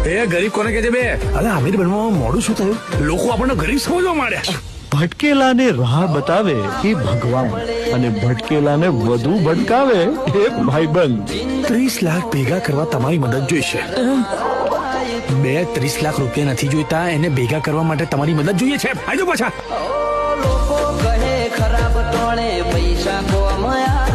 એ ગરીબ કોને કહે છે બે? અરે આમિર બનવામાં મોડું શું થયું? લોકો આપણને ગરીબ સમજવા માંડ્યા. ભટકેલાને રાહ બતાવે એ ભગવાન અને ભટકેલાને વધુ ભટકાવે એ ભાઈબંધ. 30 લાખ ભેગા કરવા તમારી મદદ જોઈશે. બે 30 લાખ રૂપિયા નથી જોઈતા, એને ભેગા કરવા માટે તમારી મદદ જોઈએ છે. આજો પાછા. લોકો કહે ખરાબ ટોળે પૈસા કોમયા